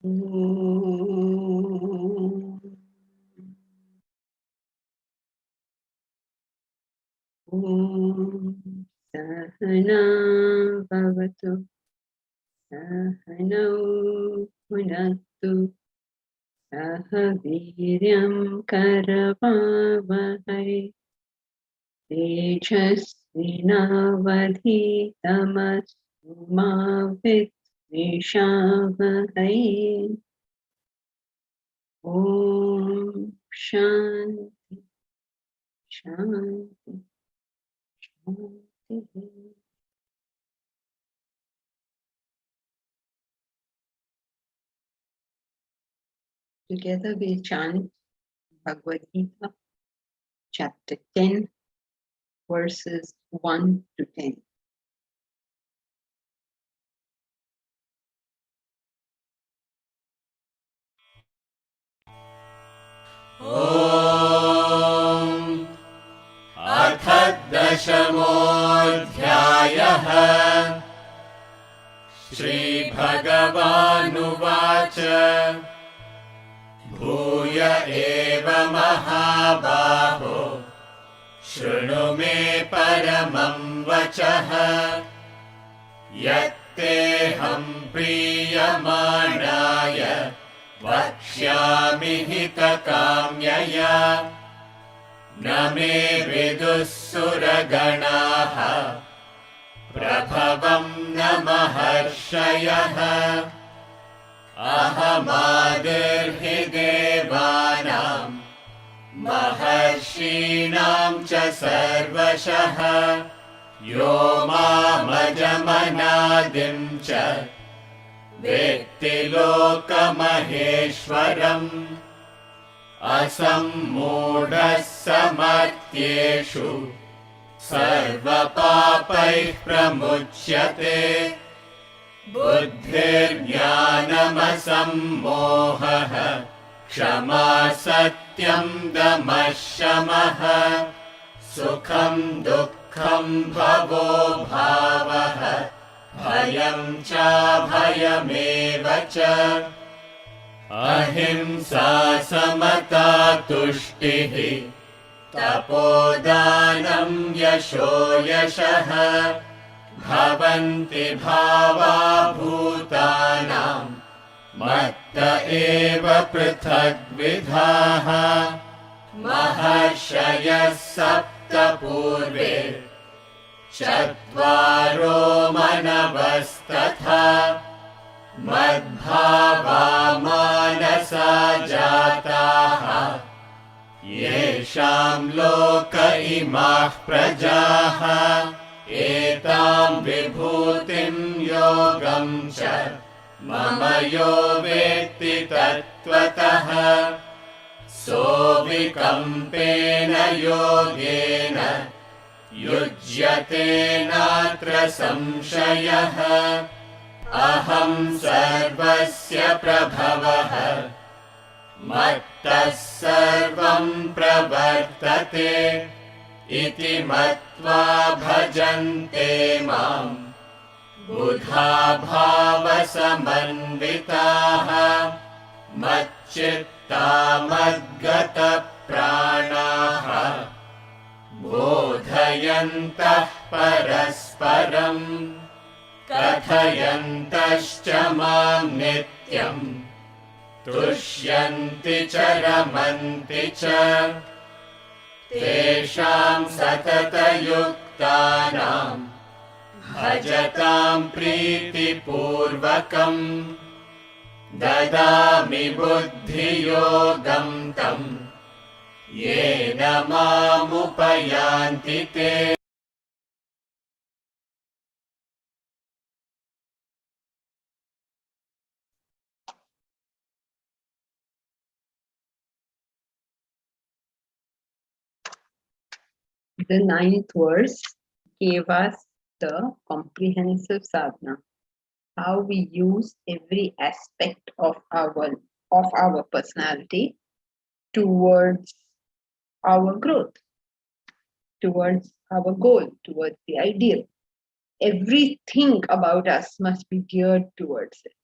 Sahana bhavatu sahanau punatu saha viryam karavavahai tejasvinavadhitamastu ma vidvishavahai. Om Shanti Shanti Shanti. Together we chant Bhagavad Gita, chapter 10, verses 1 to 10. ॐ अथ दशमोऽध्यायः श्रीभगवानुवाच भूय एव महाबाहो शृणु मे परमं वचः यत्तेऽहं प्रीयमाणाय वक्ष्यामि हितकाम्यया न मे विदुः सुरगणाः प्रभवं न महर्षयः अहमादिर्हि देवानां महर्षीणां च सर्वशः यो मामजमनादिं च वेत्ति लोकमहेश्वरम् असम्मूढः समर्थ्येषु सर्वपापैः प्रमुच्यते बुद्धिर्ज्ञानमसम्मोहः क्षमा सत्यं दमः शमः सुखं दुःखं भवो भावः भयं चाभयमेव च अहिंसा समता तुष्टिः तपोदानं यशो यशः भवन्ति भावा भूतानां मत्त एव पृथग्विधाः महर्षयः सप्त पूर्वे चत्वारो मनवस्तथा मद्भावा मानसा जाताः येषां लोक इमाः प्रजाः एतां विभूतिं योगं च मम यो वेत्ति तत्त्वतः सोऽविकम्पेन योगेन युज्यते नात्र संशयः अहं सर्वस्य प्रभवः मत्तः सर्वं प्रवर्तते इति मत्वा भजन्ते मां बुधा भावसमन्विताः मच्चित्ता मद्गतप्राणाः बोधयन्तः परस्परम् कथयन्तश्च मां नित्यं तुष्यन्ति च रमन्ति च तेषां सततयुक्तानां भजतां प्रीतिपूर्वकं ददामि बुद्धियोगं तं येन मामुपयान्ति ते। The ninth verse gave us the comprehensive sadhana, how we use every aspect of our personality towards our growth, towards our goal, towards the ideal. Everything about us must be geared towards it.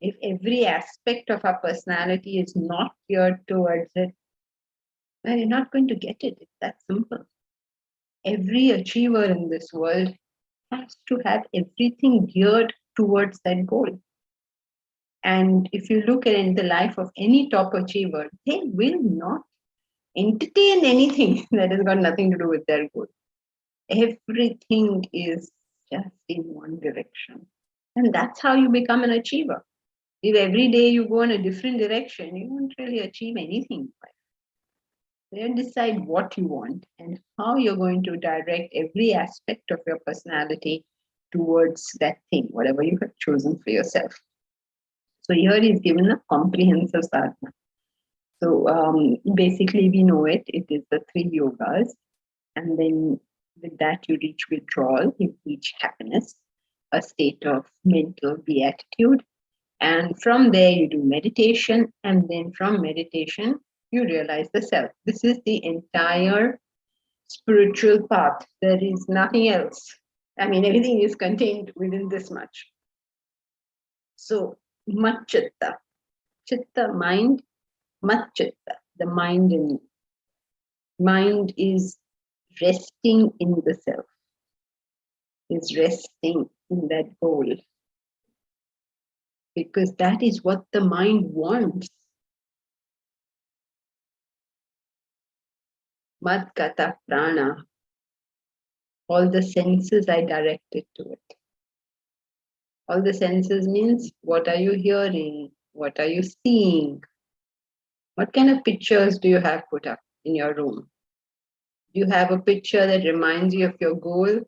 If every aspect of our personality is not geared towards it, then you're not going to get it. It's that simple. Every achiever in this world has to have everything geared towards that goal. And if you look at in the life of any top achiever, they will not entertain anything that has got nothing to do with their goal. Everything is just in one direction. And that's how you become an achiever. If every day you go in a different direction, you won't really achieve anything. Then decide what you want and how you're going to direct every aspect of your personality towards that thing, whatever you have chosen for yourself. So here is given a comprehensive sadhana. So basically we know it. It is the 3 yogas. And then with that you reach withdrawal, you reach happiness, a state of mental beatitude. And from there you do meditation. And then from meditation, you realize the self. This is the entire spiritual path. There is nothing else. I mean, everything is contained within this much. So, Matchitta. Chitta, mind. Matchitta, the mind in mind is resting in the self, is resting in that goal. Because that is what the mind wants. Madkata prana. All the senses I directed to it. All the senses means what are you hearing? What are you seeing? What kind of pictures do you have put up in your room? Do you have a picture that reminds you of your goal?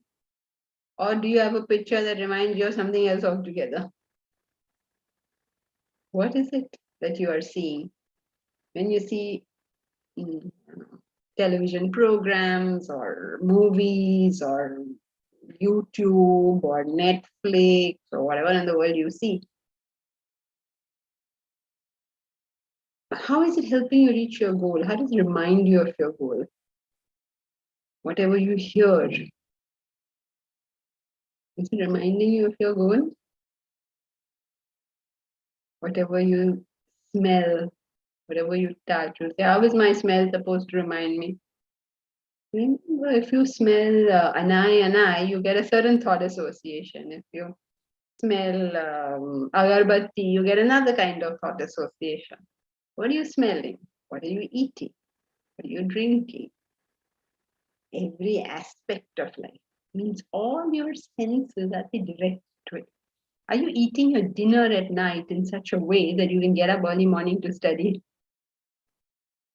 Or do you have a picture that reminds you of something else altogether? What is it that you are seeing? When you see television programs or movies or YouTube or Netflix or whatever in the world you see, how is it helping you reach your goal? How does it remind you of your goal? Whatever you hear, is it reminding you of your goal? Whatever you smell, whatever you touch, you say, how is my smell supposed to remind me? Remember, if you smell anai, you get a certain thought association. If you smell agarbatti, you get another kind of thought association. What are you smelling? What are you eating? What are you drinking? Every aspect of life means all your senses are direct to it. Are you eating your dinner at night in such a way that you can get up early morning to study?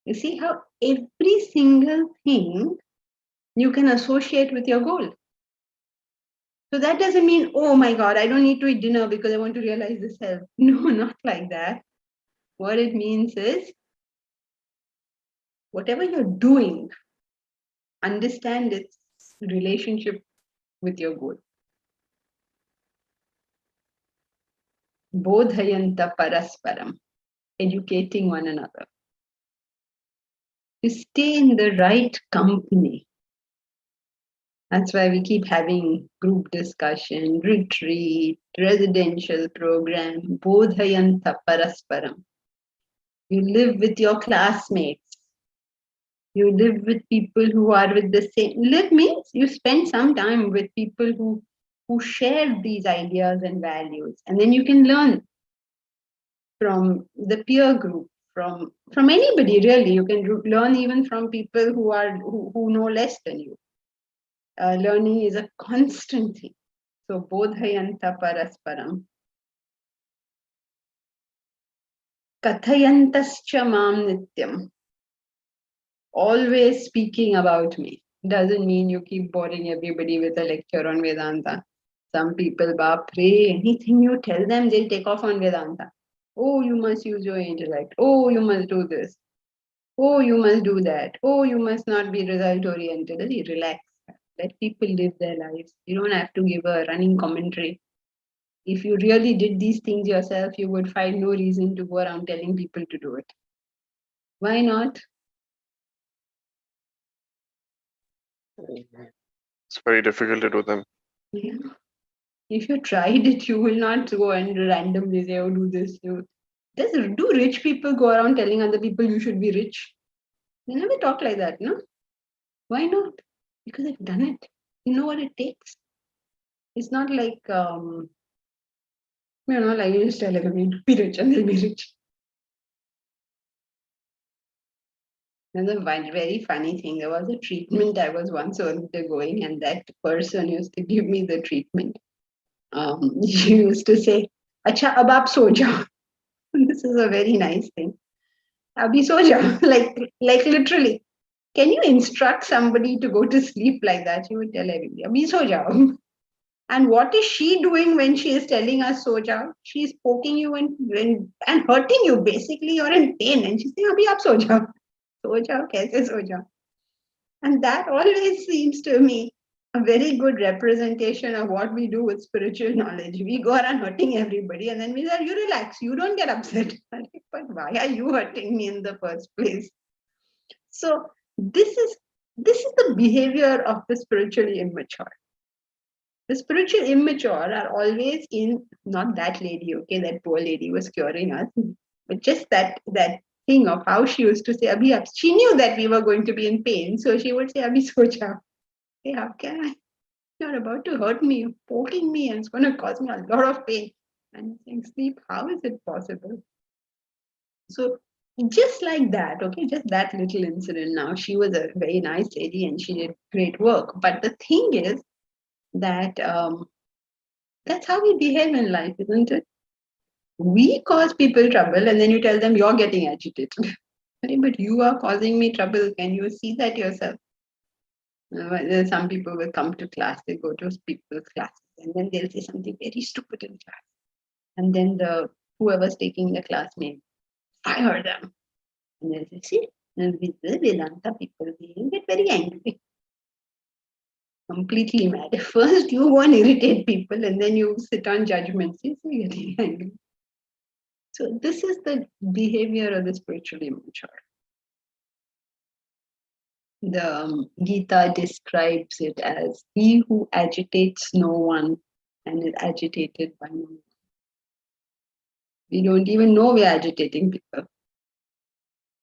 You see how every single thing you can associate with your goal. So that doesn't mean, oh my God, I don't need to eat dinner because I want to realize the self. No, not like that. What it means is, whatever you're doing, understand its relationship with your goal. Bodhayanta parasparam, educating one another. To stay in the right company. That's why we keep having group discussion, retreat, residential program, Bodhayanta parasparam. You live with your classmates. You live with people who are with the same. Live means you spend some time with people who share these ideas and values. And then you can learn from the peer group, from anybody really. You can learn even from people who know less than you. Learning is a constant thing. So bodhayanta parasparam. Kathayantascha mam nityam. Always speaking about me. Doesn't mean you keep boring everybody with a lecture on Vedanta. Some people, Bapre, anything you tell them, they'll take off on Vedanta. Oh, you must use your intellect. Oh, you must do this. Oh, you must do that. Oh, you must not be result oriented. Relax. Let people live their lives. You don't have to give a running commentary. If you really did these things yourself, you would find no reason to go around telling people to do it. Why not? It's very difficult to do them. Yeah. If you tried it, you will not go and randomly say, oh, do this. Do rich people go around telling other people you should be rich? They never talk like that, no? Why not? Because they've done it. You know what it takes. It's not like, like you just tell everyone, be rich and they'll be rich. Another very funny thing, there was a treatment I was once undergoing, and that person used to give me the treatment. She used to say, Acha, ab aap so jao. This is a very nice thing. Abhi so jao. Like literally. Can you instruct somebody to go to sleep like that? She would tell everybody, Abhi so jao. And what is she doing when she is telling us so jao? She's poking you and hurting you. Basically, you're in pain. And she's saying, Abhi aap so jao. So jao, kaise so jao? And that always seems to me a very good representation of what we do with spiritual knowledge. We go around hurting everybody and then we say, you relax, you don't get upset. But why are you hurting me in the first place? So this is the behavior of the spiritually immature. The spiritual immature are always in, not that lady, okay, that poor lady was curing us, but just that thing of how she used to say, Abhi, she knew that we were going to be in pain. So she would say, Abhi, socha. Hey, how can I? You're about to hurt me, you're poking me, and it's going to cause me a lot of pain. And saying, sleep, how is it possible? So just like that, okay, just that little incident. Now, she was a very nice lady and she did great work. But the thing is that that's how we behave in life, isn't it? We cause people trouble and then you tell them you're getting agitated. But you are causing me trouble. Can you see that yourself? Some people will come to class, they go to people's classes, and then they'll say something very stupid in class. And then whoever's taking the class may fire them. And they'll say, see, and with the Vedanta people, they get very angry. Completely mad. First, you want to irritate people, and then you sit on judgments. So you're getting angry. So this is the behavior of the spiritually immature. The Gita describes it as he who agitates no one and is agitated by no one. We don't even know we're agitating people.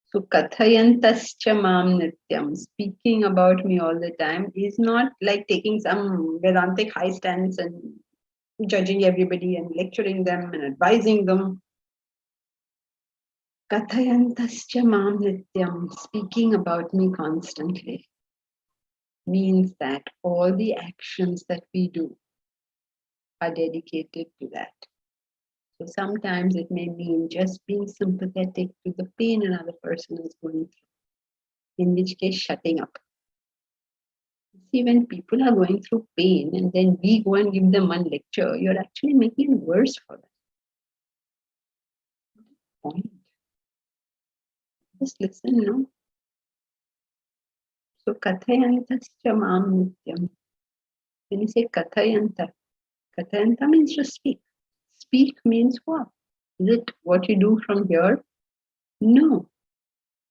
So kathayantascha mam nityam, speaking about me all the time, is not like taking some Vedantic high stance and judging everybody and lecturing them and advising them. Kathayantascha mam nityam, speaking about me constantly, means that all the actions that we do are dedicated to that. So sometimes it may mean just being sympathetic to the pain another person is going through, in which case shutting up. See, when people are going through pain and then we go and give them one lecture, you're actually making it worse for them. Point. Just listen, no? So kathayantascha mam nityam. When you say kathayanta means to speak. Speak means what? Is it what you do from here? No.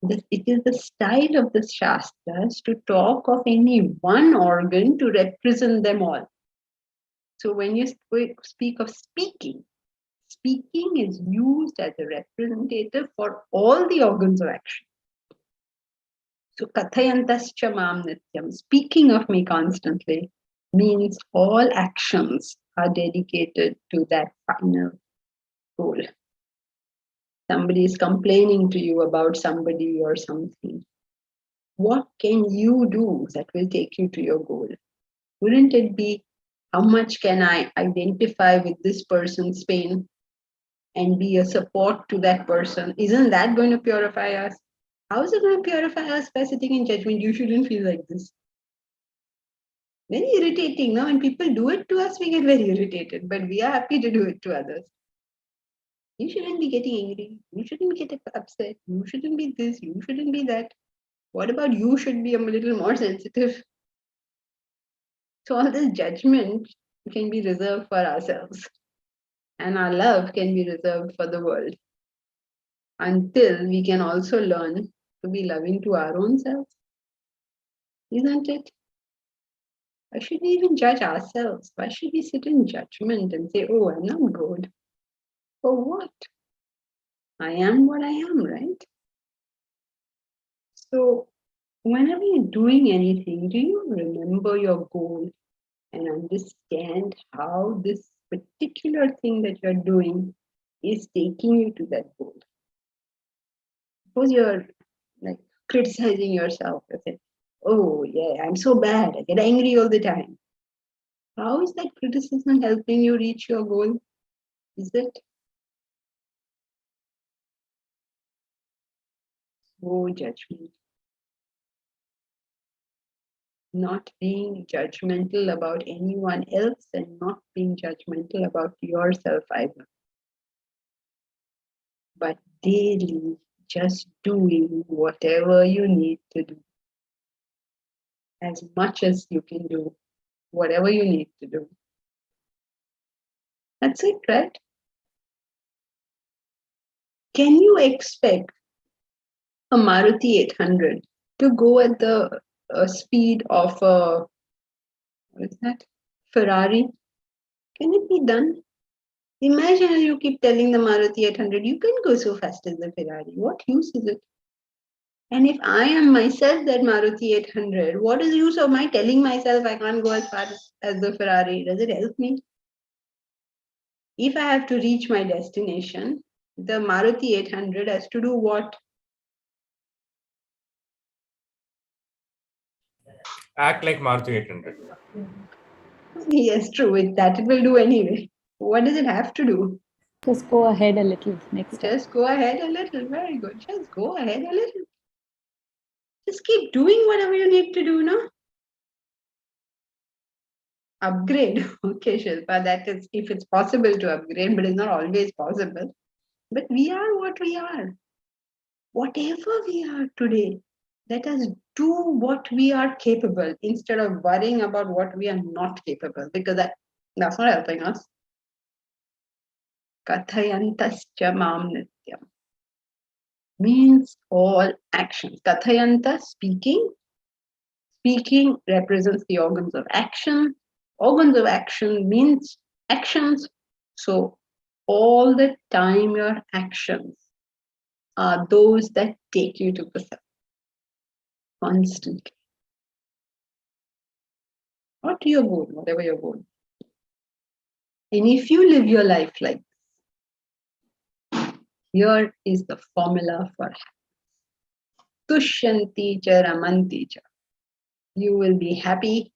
It is the style of the Shastras to talk of any one organ to represent them all. So when you speak of speaking, speaking is used as a representative for all the organs of action. So kathayantascha mam nityam, speaking of me constantly, means all actions are dedicated to that final goal. Somebody is complaining to you about somebody or something. What can you do that will take you to your goal? Wouldn't it be, how much can I identify with this person's pain and be a support to that person? Isn't that going to purify us? How is it going to purify us by sitting in judgment? You shouldn't feel like this. Very irritating. Now, when people do it to us, we get very irritated, but we are happy to do it to others. You shouldn't be getting angry. You shouldn't be getting upset. You shouldn't be this. You shouldn't be that. What about you should be a little more sensitive? So all this judgment can be reserved for ourselves. And our love can be reserved for the world. Until we can also learn to be loving to our own selves. Isn't it? Why should we even judge ourselves? Why should we sit in judgment and say, oh, I'm not good? For what? I am what I am, right? So whenever you're doing anything, do you remember your goal and understand how this particular thing that you're doing is taking you to that goal? Suppose you're like criticizing yourself and say, oh yeah, I'm so bad, I get angry all the time. How is that criticism helping you reach your goal? Is it? Oh, judgment. Not being judgmental about anyone else and not being judgmental about yourself either. But daily just doing whatever you need to do, as much as you can do, whatever you need to do. That's it, right? Can you expect a Maruti 800 to go at the speed of a, what is that? Ferrari? Can it be done? Imagine you keep telling the Maruti 800, you can go so fast as the Ferrari. What use is it? And if I am myself that Maruti 800, what is the use of my telling myself I can't go as fast as the Ferrari? Does it help me? If I have to reach my destination, the Maruti 800 has to do what? Act like Maruti 800. Yes, true. That it will do anyway. What does it have to do? Just go ahead a little next time. Just go ahead a little. Very good. Just go ahead a little. Just keep doing whatever you need to do, no? Upgrade. Okay, Shilpa, that is if it's possible to upgrade, but it's not always possible. But we are what we are. Whatever we are today, let us do what we are capable instead of worrying about what we are not capable, because that's not helping us. Kathayantascha mam nityam means all actions. Kathayanta, speaking. Speaking represents the organs of action. Organs of action means actions. So all the time your actions are those that take you to the self constantly. Or to your goal, whatever your goal. And if you live your life like this, here is the formula for happiness. Tushyanti cha ramanti cha. You will be happy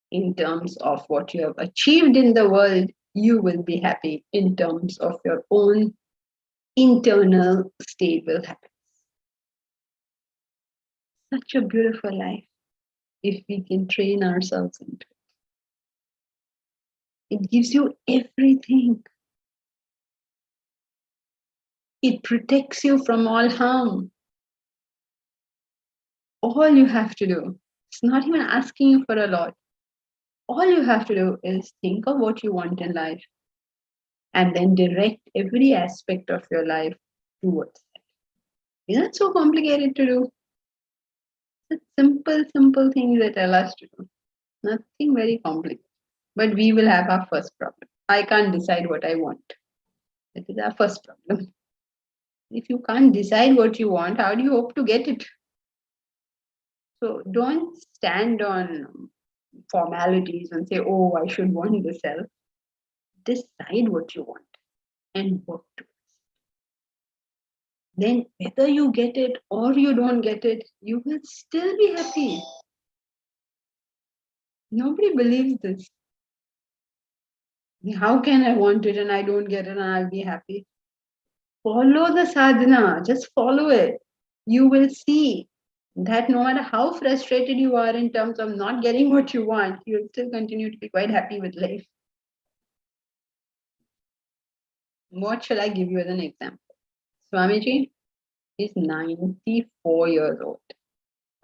in terms of what you have achieved in the world. You will be happy in terms of your own internal stable happiness. Such a beautiful life if we can train ourselves into it. It gives you everything. It protects you from all harm. All you have to do, it's not even asking you for a lot. All you have to do is think of what you want in life and then direct every aspect of your life towards that. Isn't it so complicated to do? It's simple things that tell us to do. Nothing very complicated. But we will have our first problem. I can't decide what I want. That is our first problem. If you can't decide what you want, how do you hope to get it? So don't stand on formalities and say, oh, I should want the self. Decide what you want and work towards it. Then whether you get it or you don't get it, you will still be happy. Nobody believes this. How can I want it and I don't get it and I'll be happy? Follow the sadhana, just follow it. You will see that no matter how frustrated you are in terms of not getting what you want, you'll still continue to be quite happy with life. What shall I give you as an example? Swamiji is 94 years old.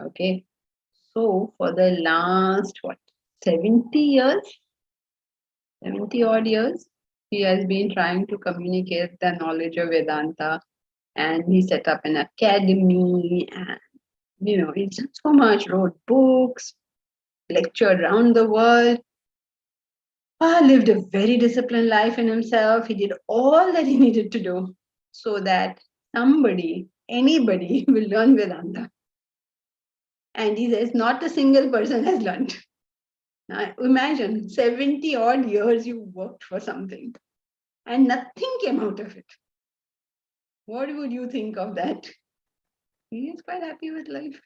Okay. So for the last 70 years, 70 odd years, he has been trying to communicate the knowledge of Vedanta, and he set up an academy, and he's done so much, wrote books, lectured around the world, lived a very disciplined life in himself. He did all that he needed to do so that somebody, anybody will learn Vedanta. And he says, not a single person has learned. Now imagine 70 odd years you worked for something and nothing came out of it. What would you think of that? He is quite happy with life.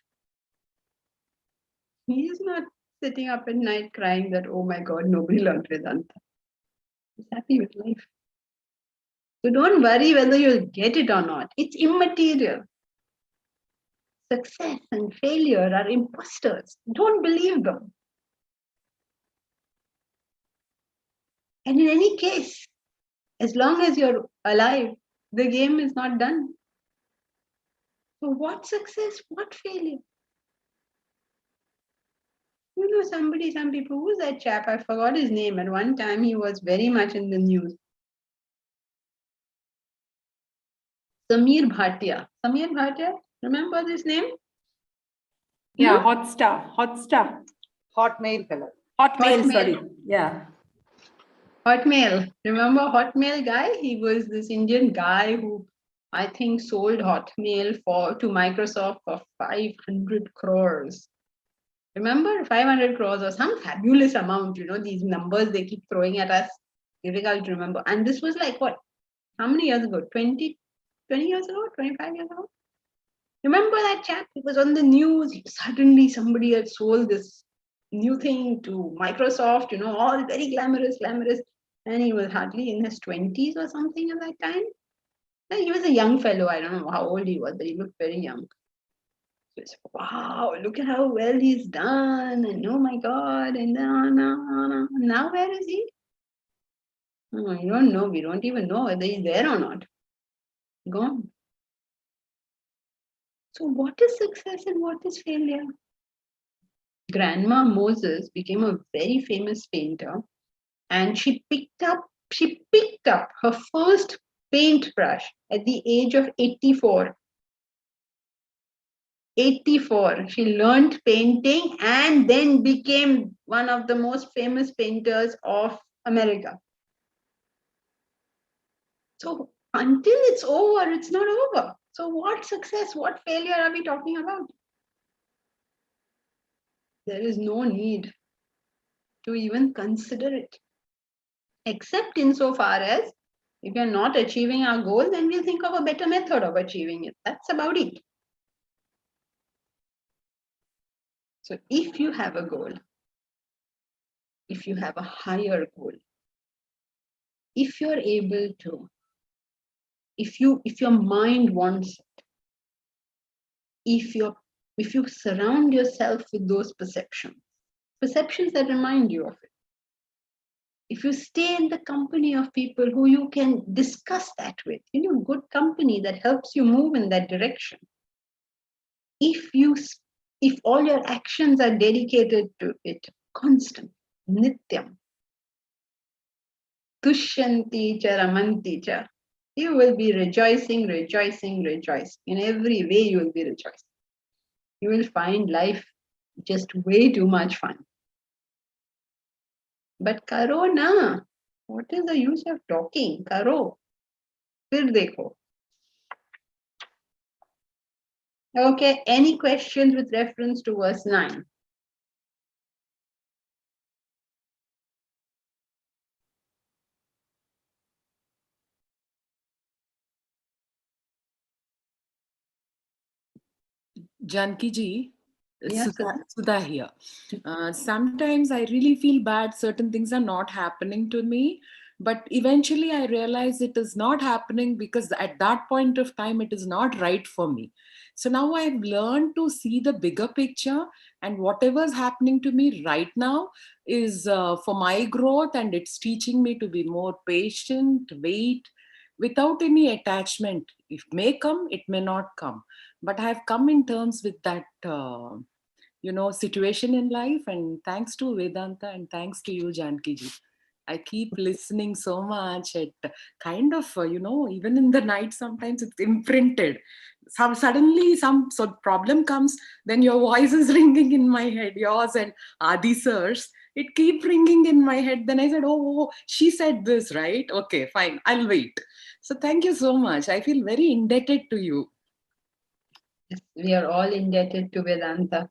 He is not sitting up at night crying that, oh my God, nobody learned Vedanta. He's happy with life. So don't worry whether you'll get it or not. It's immaterial. Success and failure are imposters. Don't believe them. And in any case, as long as you're alive, the game is not done. So what success, what failure? You know, some people, who's that chap? I forgot his name. At one time, he was very much in the news. Samir Bhatia, remember this name? Yeah, No? Hotstar. Hotmail fellow. Hotmail, Hotmail. sorry. Yeah. Hotmail. Remember Hotmail guy? He was this Indian guy who I think sold Hotmail to Microsoft for 500 crores. Remember 500 crores or some fabulous amount, you know, these numbers they keep throwing at us, difficult to remember. And this was like what? How many years ago? 20 years ago? 25 years ago? Remember that chap? It was on the news. Suddenly somebody had sold this new thing to Microsoft, you know, all very glamorous. And he was hardly in his 20s or something at that time. And he was a young fellow. I don't know how old he was, but he looked very young. So it's, wow, look at how well he's done. And oh my God. And now where is he? Oh, you don't know. We don't even know whether he's there or not. Gone. So what is success and what is failure? Grandma Moses became a very famous painter, and she picked up her first paintbrush at the age of 84. 84. She learned painting and then became one of the most famous painters of America. So until it's over, it's not over. So what success, what failure are we talking about? There is no need to even consider it, except insofar as if you're not achieving our goal, then we'll think of a better method of achieving it. That's about it. So if you have a goal, if you have a higher goal, if you're able to, if your mind wants it, if you surround yourself with those perceptions that remind you of it, if you stay in the company of people who you can discuss that with, you know, good company that helps you move in that direction, if all your actions are dedicated to it, constant, nityam, tushyanti cha ramanti cha, you will be rejoicing. In every way, you will be rejoicing. You will find life just way too much fun. But karo na. What is the use of talking? Karo. Fir dekho. Okay, any questions with reference to verse 9? Janki ji, Yes, Sudha here. Sometimes I really feel bad. Certain things are not happening to me. But eventually I realize it is not happening because at that point of time, it is not right for me. So now I've learned to see the bigger picture, and whatever's happening to me right now is for my growth, and it's teaching me to be more patient, wait, without any attachment. It may come, it may not come. But I have come in terms with that, situation in life. And thanks to Vedanta and thanks to you, Janki ji. I keep listening so much. It kind of, even in the night, sometimes it's imprinted. Suddenly some problem comes, then your voice is ringing in my head, yours and Adi sir's. It keep ringing in my head. Then I said, oh, she said this, right? Okay, fine, I'll wait. So thank you so much. I feel very indebted to you. We are all indebted to Vedanta.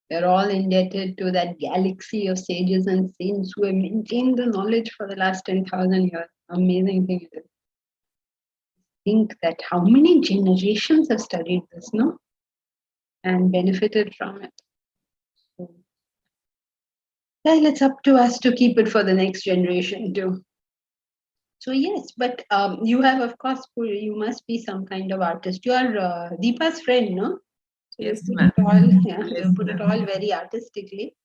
We are all indebted to that galaxy of sages and saints who have maintained the knowledge for the last 10,000 years. Amazing thing it is. Think that how many generations have studied this, no? And benefited from it. So, well, it's up to us to keep it for the next generation too. So yes, but you have, of course, you must be some kind of artist. You are Deepa's friend, no? So Yes, you put ma'am. it all, yeah, Yes, you put it ma'am. all very artistically.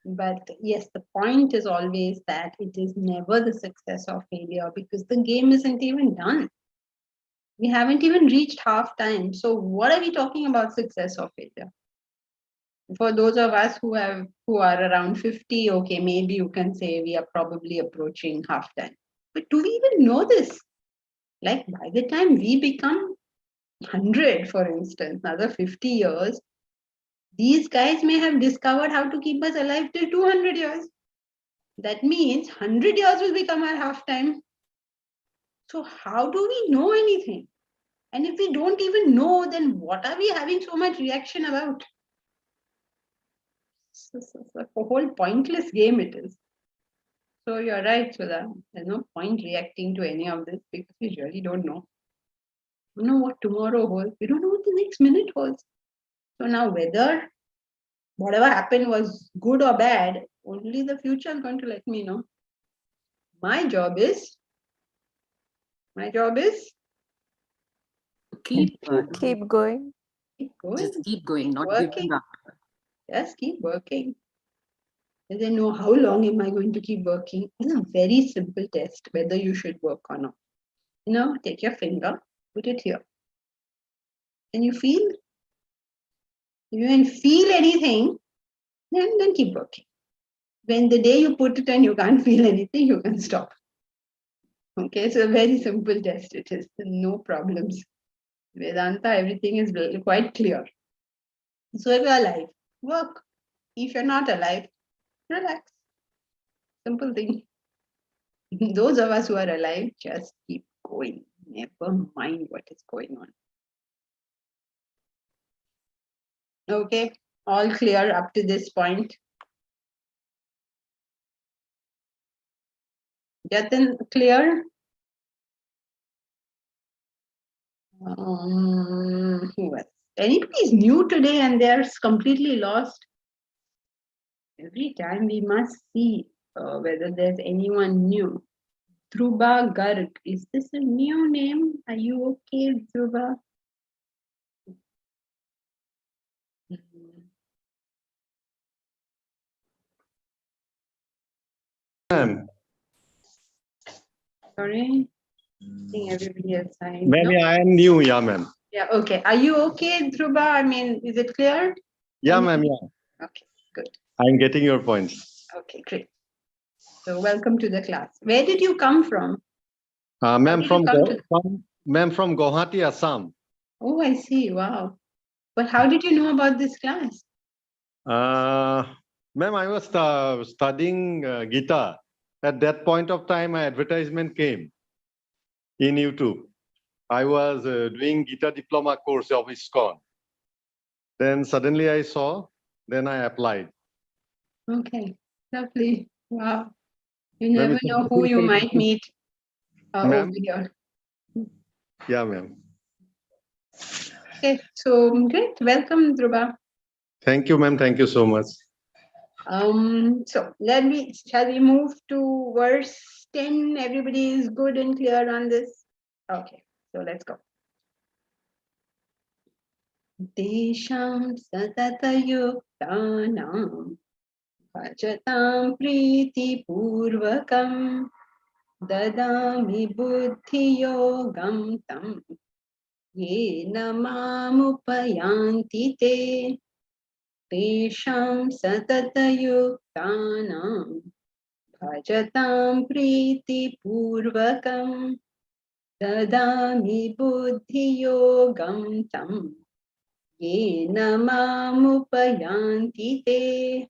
But yes, the point is always that it is never the success or failure because the game isn't even done. We haven't even reached half time. So what are we talking about success or failure? For those of us who are around 50, okay, maybe you can say we are probably approaching half time. But do we even know this? Like by the time we become 100, for instance, another 50 years, these guys may have discovered how to keep us alive till 200 years. That means 100 years will become our half time. So how do we know anything? And if we don't even know, then what are we having so much reaction about? It's a whole pointless game it is. So you're right, Sudha. There's no point reacting to any of this because we really don't know. We don't know what tomorrow holds. We don't know what the next minute holds. So now whether whatever happened was good or bad, only the future is going to let me know. My job is Keep Keep going. keep going, just keep going, keep not working. giving up. Just keep working. And then know how long am I going to keep working? It's a very simple test whether you should work or not. Take your finger, put it here. Can you feel? If you can feel anything, then keep working. When the day you put it and you can't feel anything, you can stop. Okay, so a very simple test it is. No problems. Vedanta, everything is quite clear. So if you're alive, work. If you're not alive, relax. Simple thing. Those of us who are alive, just keep going. Never mind what is going on. Okay, all clear up to this point. Jatin, clear? Who else? Anybody is new today and they're completely lost? Every time we must see whether there's anyone new. Dhruba Garg, is this a new name? Are you okay, Dhruba? Ma'am, Sorry, I think everybody else signed. ma'am, No? yeah, I am new, yeah, ma'am. Yeah, okay. Are you okay, Dhruba? I mean, is it clear? Yeah, ma'am, yeah. Okay, good. I'm getting your points. Okay, great. So welcome to the class. Where did you come from? Ma'am, did you come to- from Guwahati, Assam. Oh, I see. Wow. But how did you know about this class? Ma'am, I was studying Gita. At that point of time, my advertisement came in YouTube. I was doing Gita diploma course of ISKCON. Then suddenly I saw, then I applied. Okay, lovely. Wow. You Ma'am, never it's a know who you beautiful- might meet over Ma'am, here. yeah, ma'am. Okay, so great. Welcome, Dhruba. Thank you, ma'am. Thank you so much. So shall we move to verse 10? Everybody is good and clear on this? Okay, so let's go. Tesham satatayuktanam bhajatam priti purvakam dadami buddhi yogam tam yena mamupayanti te tesham satatayuktanam Bhajatam priti purvakam dadami buddhi yogam tam yena mamupayanti te.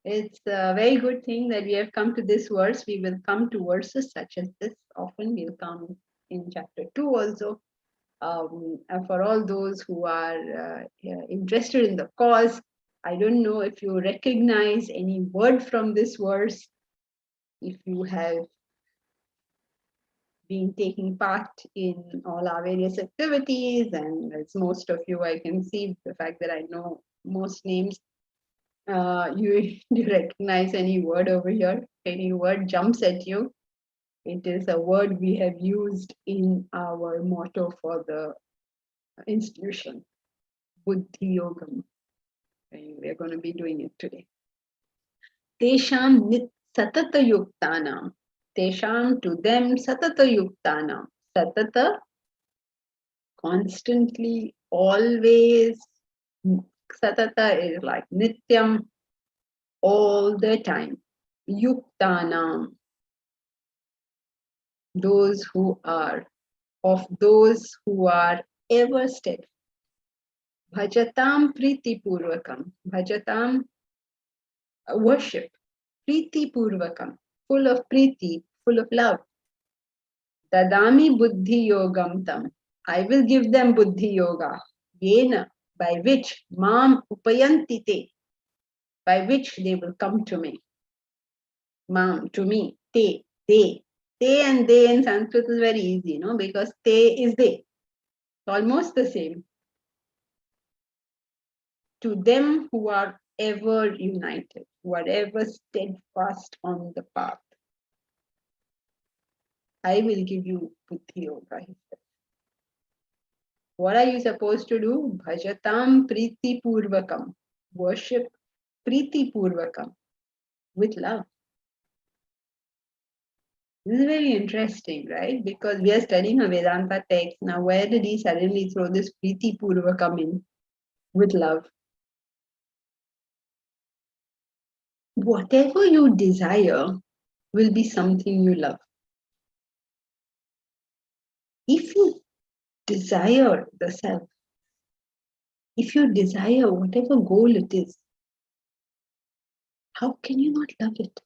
It's a very good thing that we have come to this verse. We will come to verses such as this often. We'll come in chapter 2 also. And for all those who are interested in the cause, I don't know if you recognize any word from this verse. If you have been taking part in all our various activities, and as most of you, I can see the fact that I know most names. You do you recognize any word over here? Any word jumps at you? It is a word we have used in our motto for the institution, Buddhi Yogam. We're going to be doing it today. Tesham nit satata yuktanam. Tesham, to them, satata yuktanam. Satata, constantly, always. Satata is like nityam, all the time. Yuktanam, those who are ever steadfast. Bhajatam priti purvakam. Bhajatam, worship. Priti purvakam, full of priti, full of love. Dadami buddhi yogam tam. I will give them buddhi yoga. Yena, by which mam upayanti te, by which they will come to me. Mam, to me. Te, they. Te and they in Sanskrit is very easy, no? Because te is they. Almost the same. To them who are ever united, who are ever steadfast on the path, I will give you buddhi yoga. What are you supposed to do? Bhajatam priti purvakam. Worship priti purvakam, with love. This is very interesting, right? Because we are studying a Vedanta text. Now, where did he suddenly throw this priti purvakam in? With love. Whatever you desire will be something you love. If you desire the self, if you desire whatever goal it is, how can you not love it?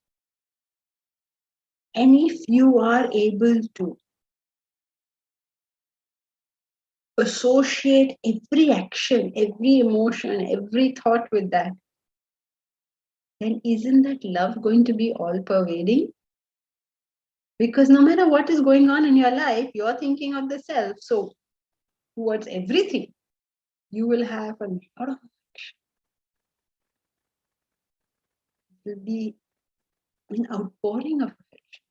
And if you are able to associate every action, every emotion, every thought with that, then isn't that love going to be all-pervading? Because no matter what is going on in your life, you're thinking of the self. So towards everything, you will have a lot of affection. It will be an outpouring of affection.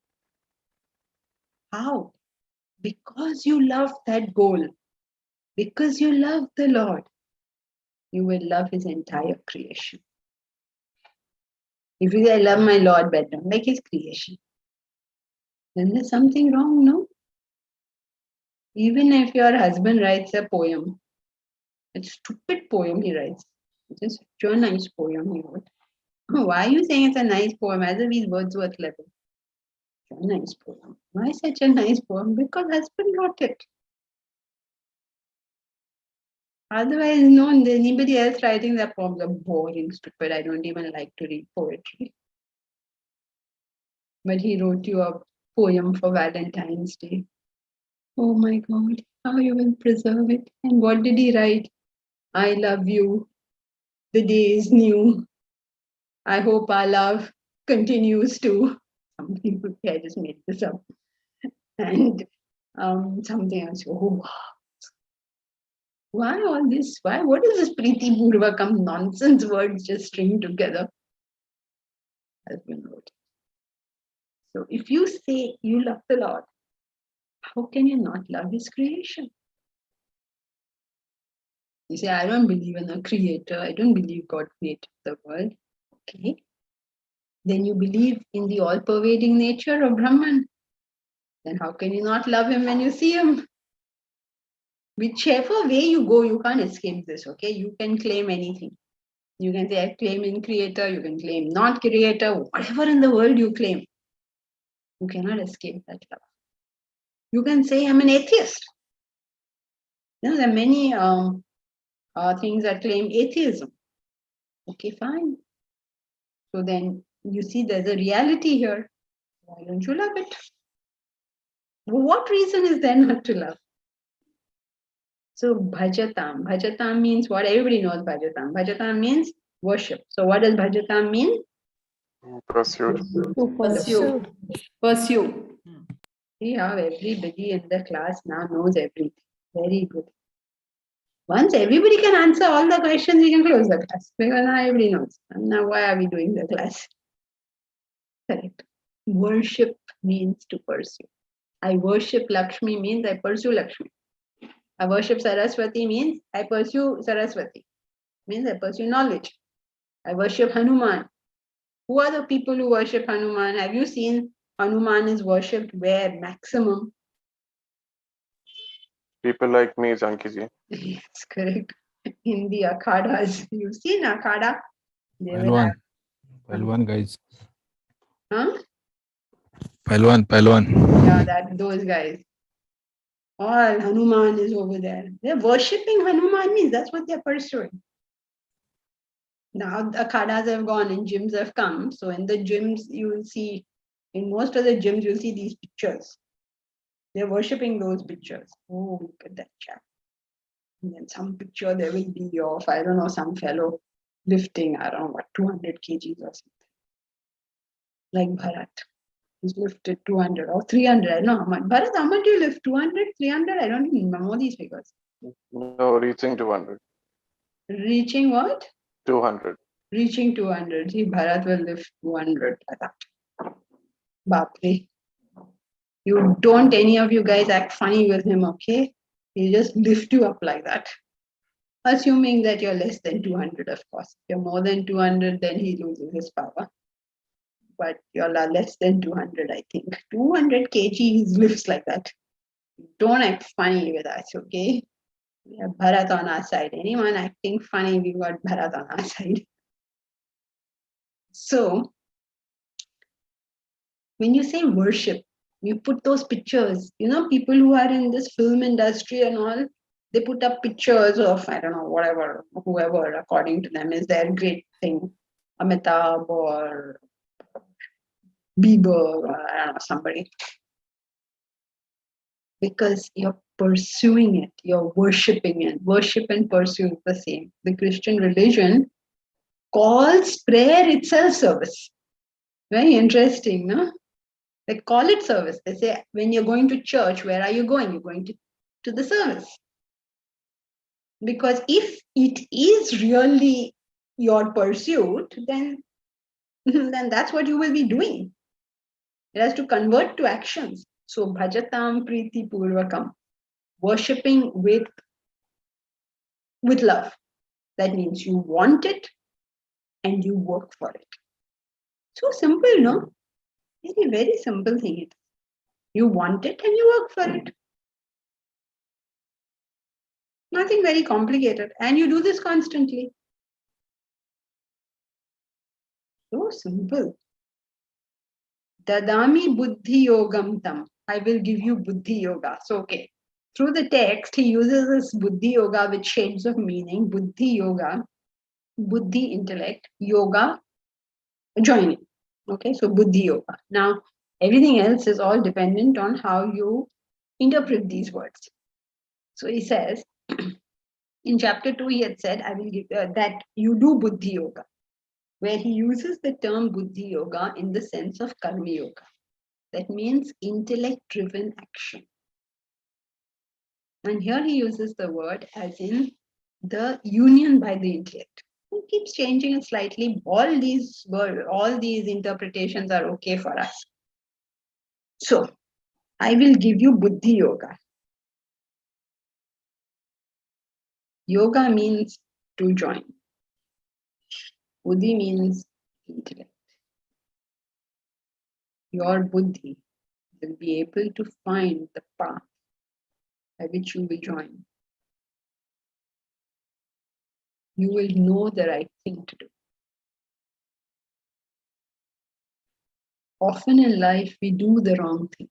How? Because you love that goal. Because you love the Lord, you will love His entire creation. If you say, I love my Lord better, like His creation, then there's something wrong, no? Even if your husband writes a poem, a stupid poem he writes, it's such a nice poem he wrote. Why are you saying it's a nice poem as if he's Wordsworth level? Such a nice poem. Why such a nice poem? Because husband wrote it. Otherwise, no, anybody else writing that poems are boring, stupid. I don't even like to read poetry. But he wrote you a poem for Valentine's Day. Oh my God, how you will preserve it? And what did he write? I love you. The day is new. I hope our love continues to. Something, okay, I just made this up. And something else. Oh, why all this? Why? What is this Priti Purvakam nonsense words just string together? Has been wrote. So if you say you love the Lord, how can you not love His creation? You say, I don't believe in a creator. I don't believe God created the world. Okay. Then you believe in the all-pervading nature of Brahman. Then how can you not love Him when you see Him? Whichever way you go, you can't escape this, okay? You can claim anything. You can say, I claim in creator, you can claim not creator, whatever in the world you claim. You cannot escape that love. You can say, I'm an atheist. There are many things that claim atheism. Okay, fine. So then you see there's a reality here. Why don't you love it? What reason is there not to love? So bhajatam. Bhajatam means what? Everybody knows bhajatam. Bhajatam means worship. So what does bhajatam mean? Pursuit. To Pursue. Pursue. See how everybody in the class now knows everything. Very good. Once everybody can answer all the questions, we can close the class. Because now everybody knows. And now why are we doing the class? Correct. Worship means to pursue. I worship Lakshmi means I pursue Lakshmi. I worship Saraswati means I pursue Saraswati. Means I pursue knowledge. I worship Hanuman. Who are the people who worship Hanuman? Have you seen Hanuman is worshipped where maximum? People like me, Janki ji. Yes, correct. In the akhadas. You've seen akhada? They will have. Palwan guys. Huh? Palwan. Yeah, those guys. All Hanuman is over there. They're worshipping Hanuman means that's what they're pursuing. Now the akhadas have gone and gyms have come. So in the gyms, you will see, in most of the gyms, you'll see these pictures. They're worshipping those pictures. Oh, look at that chap. And then some picture there will be of, I don't know, some fellow lifting, I don't know what, 200 kgs or something. Like Bharat. He's lifted 200 or 300. I don't know how much. Bharat, how much do you lift? 200, 300? I don't even know these figures. No, reaching 200. Reaching what? 200. Reaching 200. See, Bharat will lift 200 like that. Bapre. You don't, any of you guys act funny with him, okay? He'll just lift you up like that. Assuming that you're less than 200, of course. If you're more than 200, then he loses his power. But you're less than 200, I think. 200 kg, he lifts like that. Don't act funny with us, okay? We have Bharat on our side. Anyone acting funny, we've got Bharat on our side. So, when you say worship, you put those pictures, you know, people who are in this film industry and all, they put up pictures of, I don't know, whatever, whoever, according to them, is their great thing. Amitabh or Bieber or I don't know, somebody. Because you're pursuing it, you're worshipping it. Worship and pursue is the same. The Christian religion calls prayer itself service. Very interesting, no? They call it service. They say, when you're going to church, where are you going? You're going to the service. Because if it is really your pursuit, then that's what you will be doing. It has to convert to actions. So, bhajatam priti purvakam, worshipping with love. That means you want it and you work for it. So simple, no? Very, very simple thing. You want it and you work for it. Nothing very complicated. And you do this constantly. So simple. Dadami buddhi yogam tam. I will give you buddhi yoga. So, okay. Through the text, he uses this buddhi yoga with shades of meaning. Buddhi yoga, buddhi intellect, yoga, joining. Okay, so buddhi yoga. Now, everything else is all dependent on how you interpret these words. So he says, in chapter 2, he had said, I will give that you do buddhi yoga, where he uses the term buddhi yoga in the sense of karma yoga. That means intellect-driven action. And here he uses the word as in the union by the intellect. It keeps changing it slightly. All these interpretations are okay for us. So, I will give you buddhi yoga. Yoga means to join. Buddhi means intellect. Your buddhi will be able to find the path by which you will join. you will know the right thing to do. Often in life, we do the wrong thing.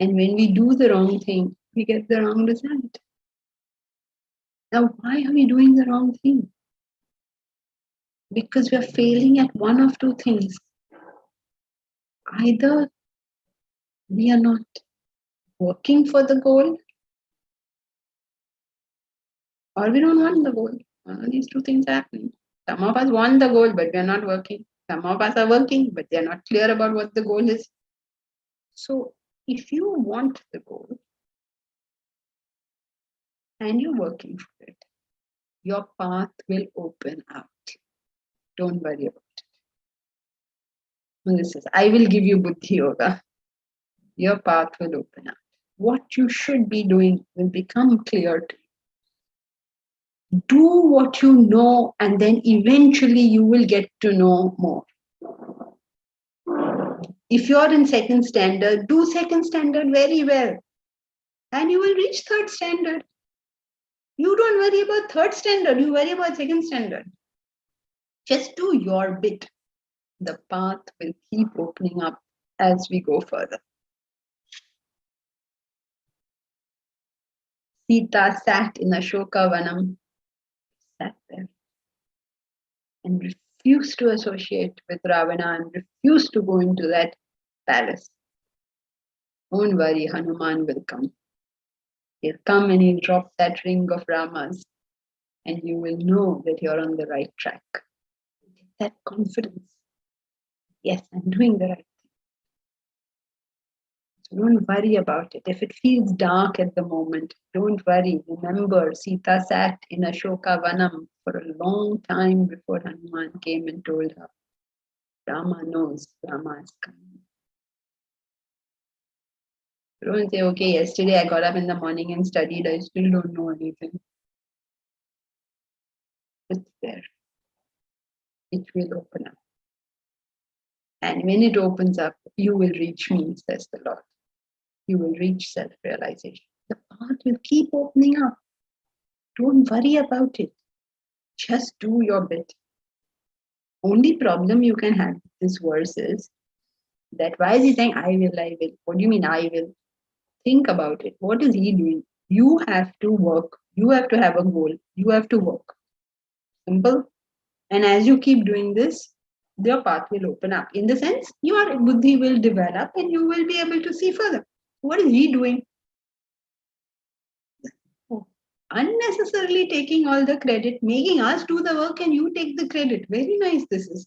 And when we do the wrong thing, we get the wrong result. Now, why are we doing the wrong thing? Because we are failing at one of two things. Either we are not working for the goal, or we don't want the goal. One of these two things are happening. Some of us want the goal, but we are not working. Some of us are working, but they are not clear about what the goal is. So, if you want the goal and you're working for it, your path will open out. Don't worry about it. And this is, I will give you Buddhi Yoga. Your path will open out. What you should be doing will become clear to you. Do what you know, and then eventually you will get to know more. If you're in second standard, do second standard very well, and you will reach third standard. You don't worry about third standard, you worry about second standard. Just do your bit. The path will keep opening up as we go further. Sita sat in Ashoka Vanam, sat there, and refused to associate with Ravana and refused to go into that palace. Don't worry, Hanuman will come. He'll come and he'll drop that ring of Rama's, and you will know that you're on the right track. That confidence. Yes, I'm doing the right thing. So don't worry about it. If it feels dark at the moment, don't worry. Remember, Sita sat in Ashoka Vanam for a long time before Hanuman came and told her, Rama knows Rama is coming. Don't say, okay, yesterday I got up in the morning and studied, I still don't know anything. It's there. It will open up. And when it opens up, you will reach me, says the Lord. You will reach self-realization. The path will keep opening up. Don't worry about it. Just do your bit. Only problem you can have with this verse is that why is he saying, I will, I will? What do you mean, I will? Think about it. What is he doing? You have to work. You have to have a goal. You have to work. Simple. And as you keep doing this, your path will open up. In the sense, your buddhi will develop and you will be able to see further. What is he doing? Unnecessarily taking all the credit, making us do the work and you take the credit. Very nice this is.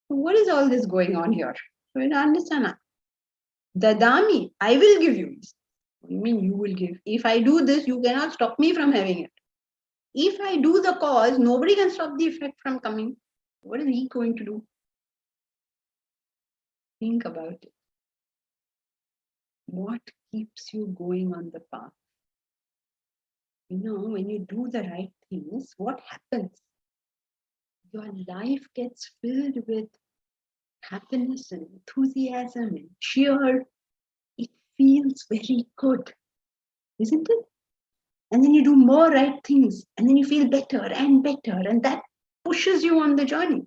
So what is all this going on here? So you understand. Dadami, I will give you. What do you mean you will give? If I do this, you cannot stop me from having it. If I do the cause, nobody can stop the effect from coming. What is he going to do? Think about it. What keeps you going on the path? You know, when you do the right things, what happens? Your life gets filled with happiness and enthusiasm and cheer. It feels very good, isn't it? And then you do more right things, and then you feel better, and that pushes you on the journey.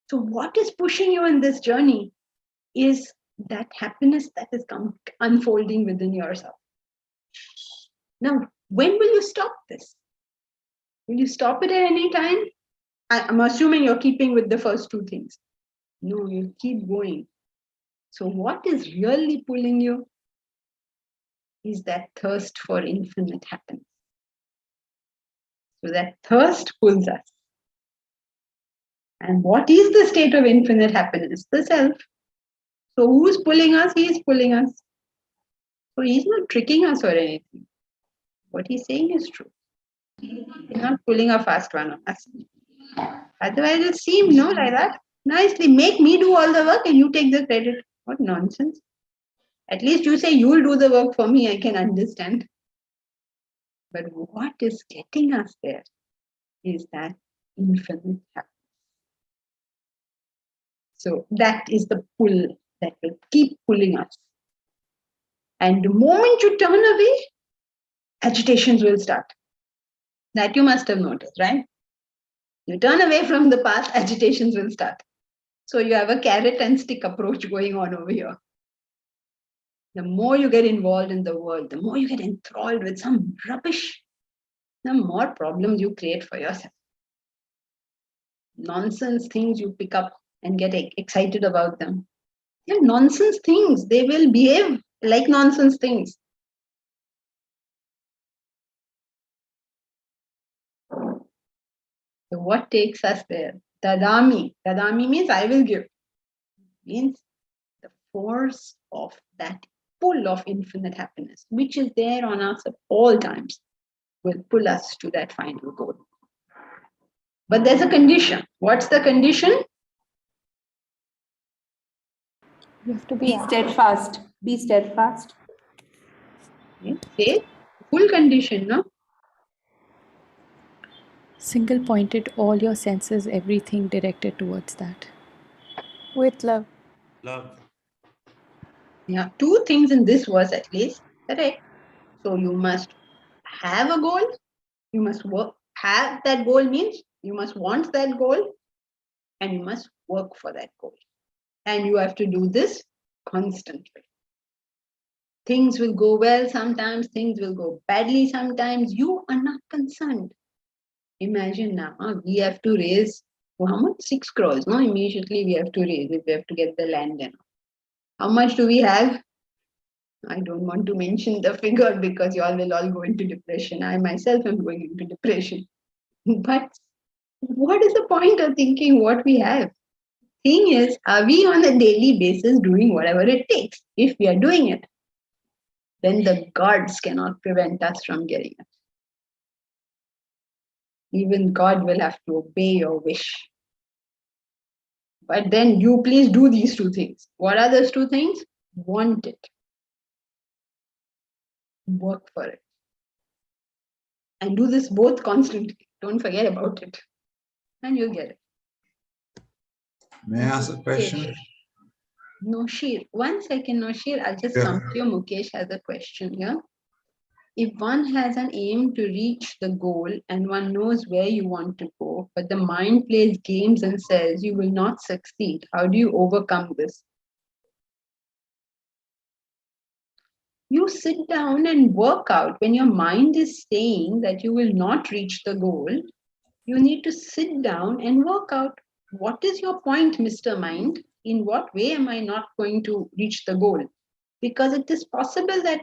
So what is pushing you on this journey is that happiness that is unfolding within yourself. Now, when will you stop this? Will you stop it at any time? I'm assuming you're keeping with the first two things. No, you keep going. So what is really pulling you is that thirst for infinite happiness. So that thirst pulls us. And what is the state of infinite happiness? The self. So who's pulling us? He is pulling us. So he's not tricking us or anything. What he's saying is true. He's not pulling a fast one on us. Otherwise it seems no like that. Nicely, make me do all the work and you take the credit. What nonsense. At least you say you'll do the work for me, I can understand. But what is getting us there is that infinite happiness. So that is the pull that will keep pulling us. And the moment you turn away, agitations will start. That you must have noticed, right? You turn away from the path, agitations will start. So you have a carrot and stick approach going on over here. The more you get involved in the world, the more you get enthralled with some rubbish, the more problems you create for yourself. Nonsense things you pick up and get excited about them. They're nonsense things. They will behave like nonsense things. So what takes us there? Dadami. Dadami means I will give. Means the force of that pull of infinite happiness, which is there on us at all times, will pull us to that final goal. But there's a condition. What's the condition? You have to Be be steadfast. Be steadfast. Say full condition, no? single pointed, all your senses, everything directed towards that. With love. Love. Yeah, two things in this verse at least. Correct. So you must have a goal. You must work. Have that goal means you must want that goal, and you must work for that goal. And you have to do this constantly. Things will go well sometimes, things will go badly sometimes. You are not concerned. Imagine now, we have to raise how much? 6 crores. No, immediately we have to raise if we have to get the land. And how much do we have? I don't want to mention the figure because you all will all go into depression. I myself am going into depression. But what is the point of thinking what we have? Thing is, are we on a daily basis doing whatever it takes? If we are doing it, then the gods cannot prevent us from getting it. Even God will have to obey your wish. But then you please do these two things. What are those two things? Want it. Work for it. And do this both constantly. Don't forget about it. And you'll get it. May I ask a question? Noshir, 1 second, Noshir. I'll just come to you. Mukesh has a question here. If one has an aim to reach the goal and one knows where you want to go, but the mind plays games and says you will not succeed, how do you overcome this? You sit down and work out. When your mind is saying that you will not reach the goal, you need to sit down and work out. What is your point, Mr. Mind? In what way am I not going to reach the goal? Because it is possible that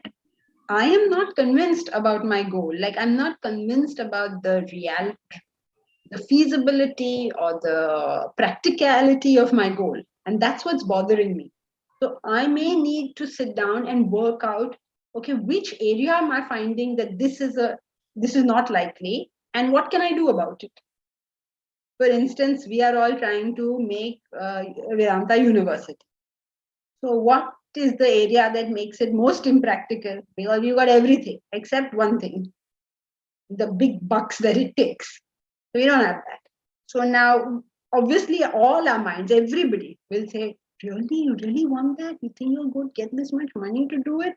I am not convinced about my goal. Like I'm not convinced about the reality, the feasibility or the practicality of my goal. And that's what's bothering me. So I may need to sit down and work out, okay, which area am I finding that this is not likely and what can I do about it? For instance, we are all trying to make Vedanta University. So what is the area that makes it most impractical? Because you got everything except one thing, the big bucks that it takes. So we don't have that. So now, obviously, all our minds, everybody will say, really, you really want that? You think you'll go get this much money to do it?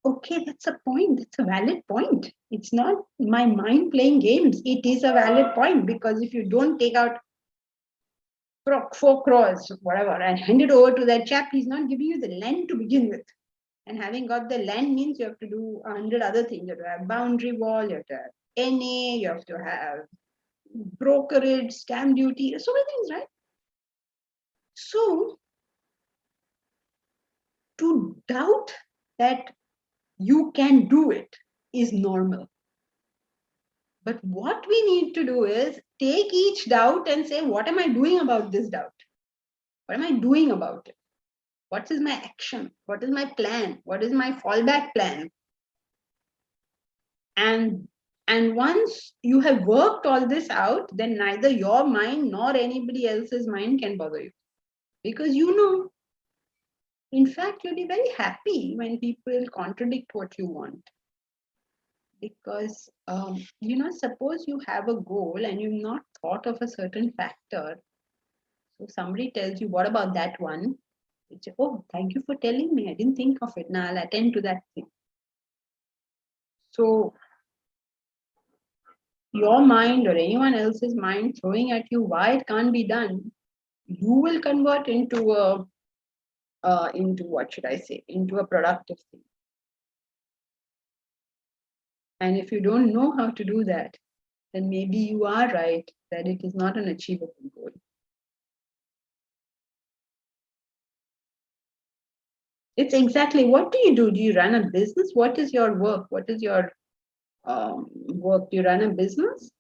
Okay, that's a point. That's a valid point. It's not my mind playing games. It is a valid point because if you don't take out 4 crores, whatever, and hand it over to that chap, he's not giving you the land to begin with. And having got the land means you have to do 100 other things. You have to have boundary wall, you have to have NA, you have to have brokerage, stamp duty, so many things, right? So, to doubt that you can do it is normal. But what we need to do is take each doubt and say, what am I doing about this doubt? What am I doing about it? What is my action? What is my plan? What is my fallback plan? And once you have worked all this out, then neither your mind nor anybody else's mind can bother you. Because you know, in fact, you'll be very happy when people contradict what you want. Because, suppose you have a goal and you've not thought of a certain factor. So somebody tells you, what about that one? You say, oh, thank you for telling me. I didn't think of it. Now I'll attend to that thing. So your mind or anyone else's mind throwing at you why it can't be done, you will convert into into what should I say, into a productive thing. And if you don't know how to do that, then maybe you are right that it is not an achievable goal. It's exactly, what do? Do you run a business? What is your work? What is your work? Do you run a business?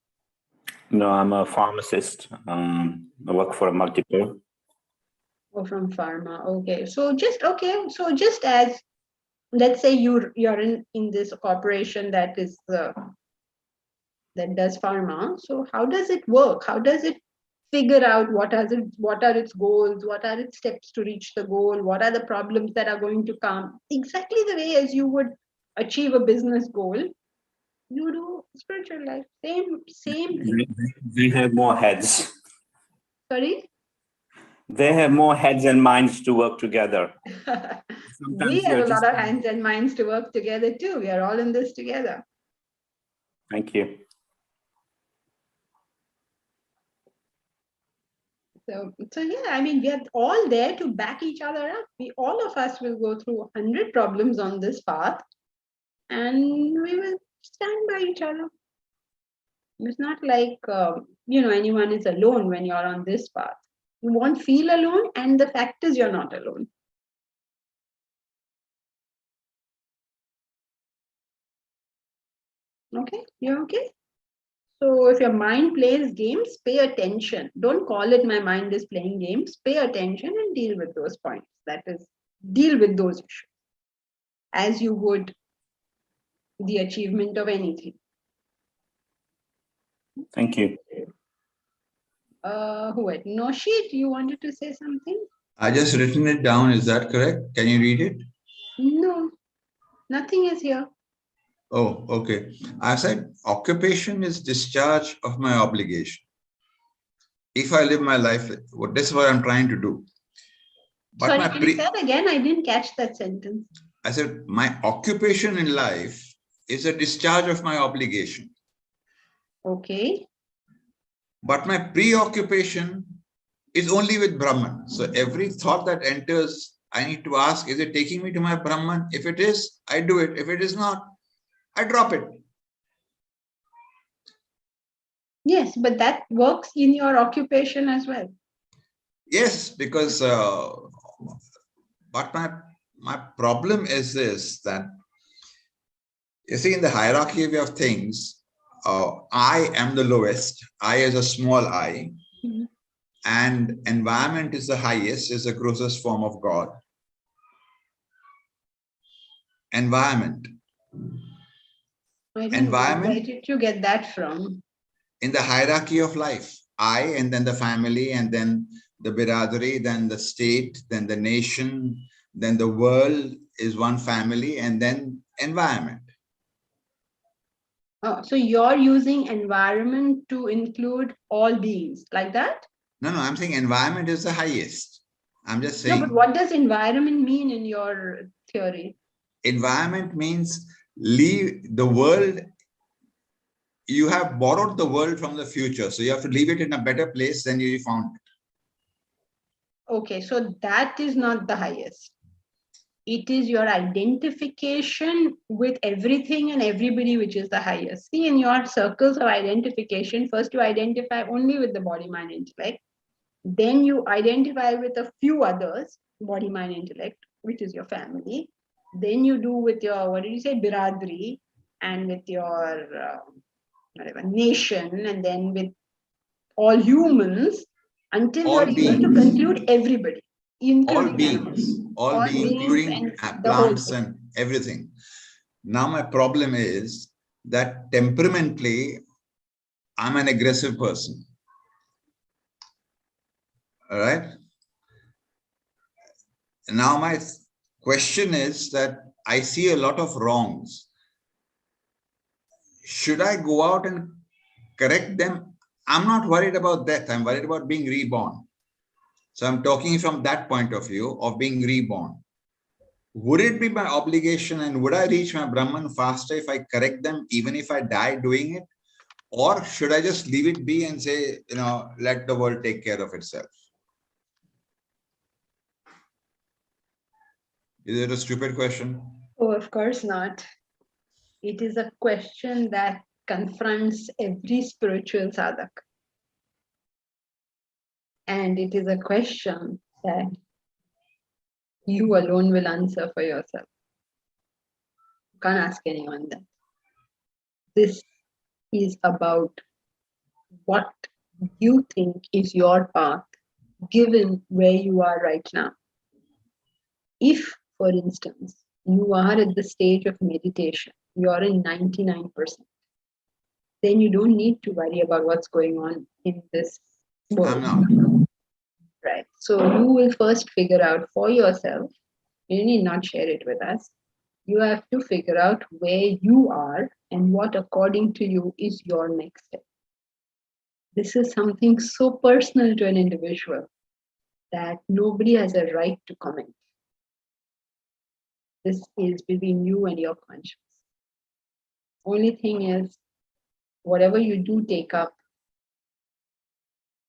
No, I'm a pharmacist. I work for a multiple. Or from pharma? Okay, so just as, let's say you're in this corporation that is that does pharma. So how does it work? How does it figure out what are its goals? What are its steps to reach the goal? What are the problems that are going to come? Exactly the way as you would achieve a business goal, you do spiritual life. Same thing. They have more heads. Sorry? They have more heads and minds to work together. We have a lot of hands and minds to work together too. We are all in this together. Thank you. So yeah, I mean, we are all there to back each other up. All of us will go through 100 problems on this path, and we will stand by each other. It's not like anyone is alone when you're on this path. You won't feel alone, and the fact is you're not alone. Okay, you're okay? So if your mind plays games, pay attention. Don't call it my mind is playing games. Pay attention and deal with those points. That is, deal with those issues as you would the achievement of anything. Thank you. Who had Noshit, you wanted to say something? I just written it down. Is that correct? Can you read it? No, nothing is here. Oh, okay. I said occupation is discharge of my obligation. If I live my life, this is what I'm trying to do. But sorry, can you say that again? I didn't catch that sentence. I said my occupation in life is a discharge of my obligation. Okay. But my preoccupation is only with Brahman. So every thought that enters, I need to ask, is it taking me to my Brahman? If it is, I do it. If it is not, I drop it. Yes, but that works in your occupation as well. Yes, because but my problem is this, that you see, in the hierarchy of things, I am the lowest. I is a small I. Mm-hmm. And environment is the highest, is the grossest form of God. Environment. Environment. Where did you get that from? In the hierarchy of life, I, and then the family, and then the biradari, then the state, then the nation, then the world is one family, and then environment. Oh, so you're using environment to include all beings, like that? No, I'm saying environment is the highest. I'm just saying. No, but what does environment mean in your theory? Environment means leave the world. You have borrowed the world from the future. So you have to leave it in a better place than you found it. Okay, so that is not the highest. It is your identification with everything and everybody which is the highest. See, in your circles of identification, first you identify only with the body, mind, intellect. Then you identify with a few others, body, mind, intellect, which is your family. Then you do with your, what did you say, biradri, and with your whatever, nation, and then with all humans, until you are able to conclude everybody. All beings, including plants and everything. Now my problem is that temperamentally, I'm an aggressive person. All right. Now my question is that I see a lot of wrongs. Should I go out and correct them? I'm not worried about death. I'm worried about being reborn. So I'm talking from that point of view of being reborn. Would it be my obligation, and would I reach my Brahman faster if I correct them, even if I die doing it? Or should I just leave it be and say, let the world take care of itself? Is it a stupid question? Oh, of course not. It is a question that confronts every spiritual sadhak. And it is a question that you alone will answer for yourself. You can't ask anyone that. This is about what you think is your path, given where you are right now. If, for instance, you are at the stage of meditation, you're in 99%, then you don't need to worry about what's going on in this world. Right. So you will first figure out for yourself, you need not share it with us. You have to figure out where you are and what, according to you, is your next step. This is something so personal to an individual that nobody has a right to comment. This is between you and your conscience. Only thing is, whatever you do take up,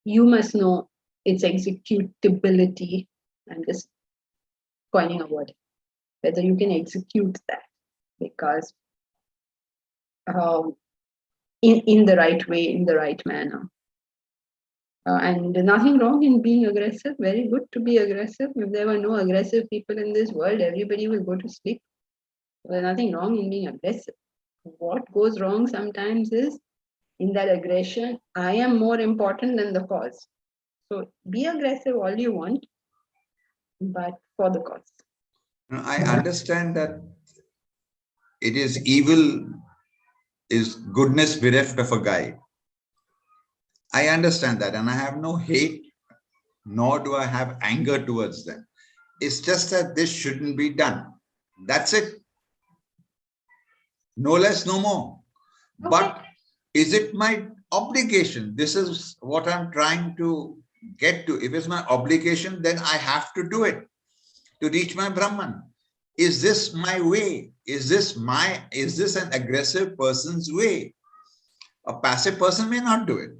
you must know its executability. I'm just coining a word, whether you can execute that, because in the right way, in the right manner. And nothing wrong in being aggressive, very good to be aggressive. If there were no aggressive people in this world, everybody will go to sleep. There's nothing wrong in being aggressive. What goes wrong sometimes is, in that aggression, I am more important than the cause. So be aggressive all you want, but for the cause. I understand that it is evil is goodness bereft of a guide. I understand that, and I have no hate, nor do I have anger towards them. It's just that this shouldn't be done. That's it. No less, no more. Okay. But is it my obligation? This is what I'm trying to get to. If it's my obligation, then I have to do it to reach my Brahman. Is this my way? Is this an aggressive person's way? A passive person may not do it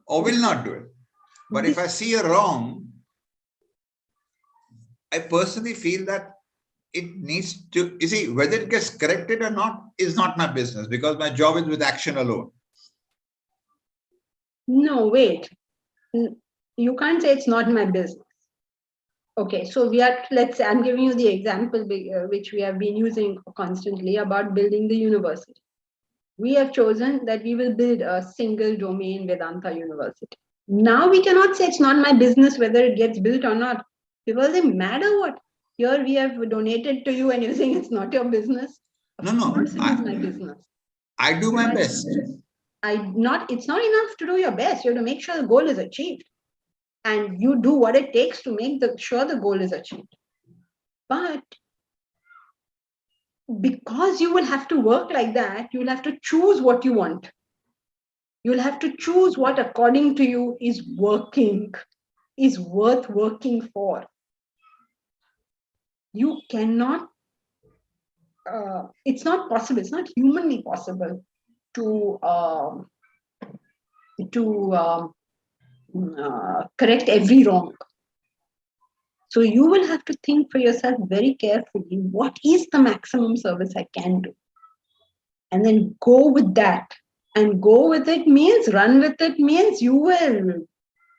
or will not do it. But if I see a wrong, I personally feel that it needs to, you see, whether it gets corrected or not is not my business, because my job is with action alone. No, wait. You can't say it's not my business. Okay, so let's say, I'm giving you the example which we have been using constantly about building the university. We have chosen that we will build a single domain Vedanta university. Now we cannot say it's not my business whether it gets built or not. People say, matter what? Here we have donated to you and you're saying it's not your business. No, it is my business. I do my best. It's not enough to do your best. You have to make sure the goal is achieved. And you do what it takes to make sure the goal is achieved. But because you will have to work like that, you will have to choose what you want. You'll have to choose what, according to you, is worth working for. You cannot, it's not possible, it's not humanly possible to correct every wrong. So you will have to think for yourself very carefully, what is the maximum service I can do? And then go with that. And go with it means, run with it means, you will,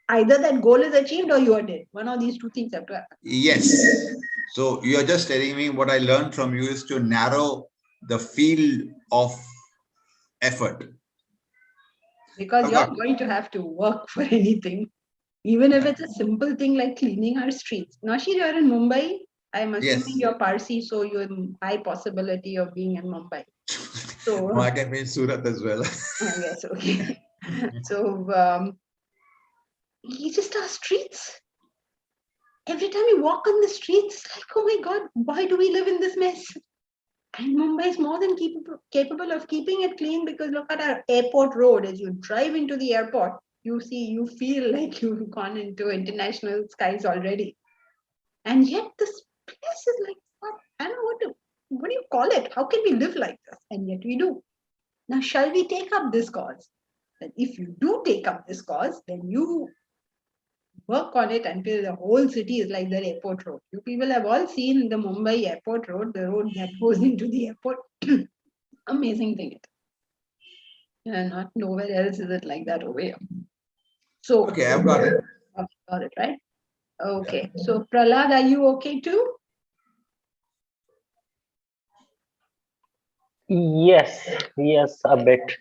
either that goal is achieved or you are dead. One of these two things have to happen. Yes. So you're just telling me what I learned from you is to narrow the field of effort. Because you're going to have to work for anything. Even if it's a simple thing like cleaning our streets. Nashir, you're in Mumbai. I'm assuming you're Parsi, so you're high possibility of being in Mumbai. So no, I can be in Surat as well. Yes, okay. So you just our streets. Every time you walk on the streets, like, oh my God, why do we live in this mess? And Mumbai is more than capable of keeping it clean, because look at our airport road. As you drive into the airport, you feel like you've gone into international skies already. And yet this place is like, I don't know what do you call it? How can we live like this? And yet we do. Now, shall we take up this cause? And if you do take up this cause, then you work on it until the whole city is like the airport road. You people have all seen the Mumbai airport road, the road that goes into the airport. Amazing thing. Not nowhere else is it like that over here. So, Okay, I've got it. Got it, right? Okay. So, Prahlad, are you okay too? Yes, a bit.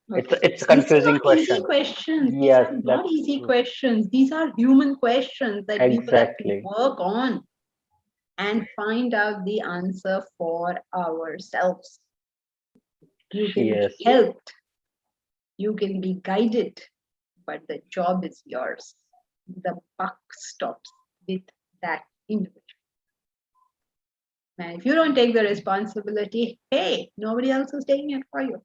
It's a confusing question. Easy questions. Yes, These are not that's easy true. questions. These are human questions that people have to Exactly. work on and find out the answer for ourselves. You can Yes. be helped, you can be guided, but the job is yours. The buck stops with that individual. And if you don't take the responsibility, hey, nobody else is taking it for you.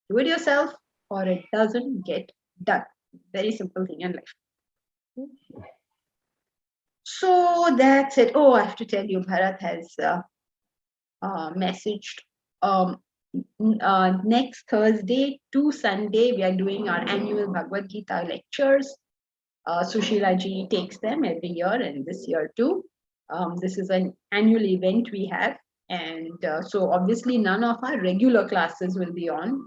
Do it yourself or it doesn't get done. Very simple thing in life. So that's it. Oh, I have to tell you, Bharat has messaged next Thursday to Sunday, we are doing our annual Bhagavad Gita lectures. Sushila ji takes them every year and this year too. This is an annual event we have. And so obviously none of our regular classes will be on.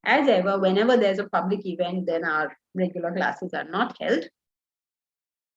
As ever, whenever there's a public event, then our regular classes are not held.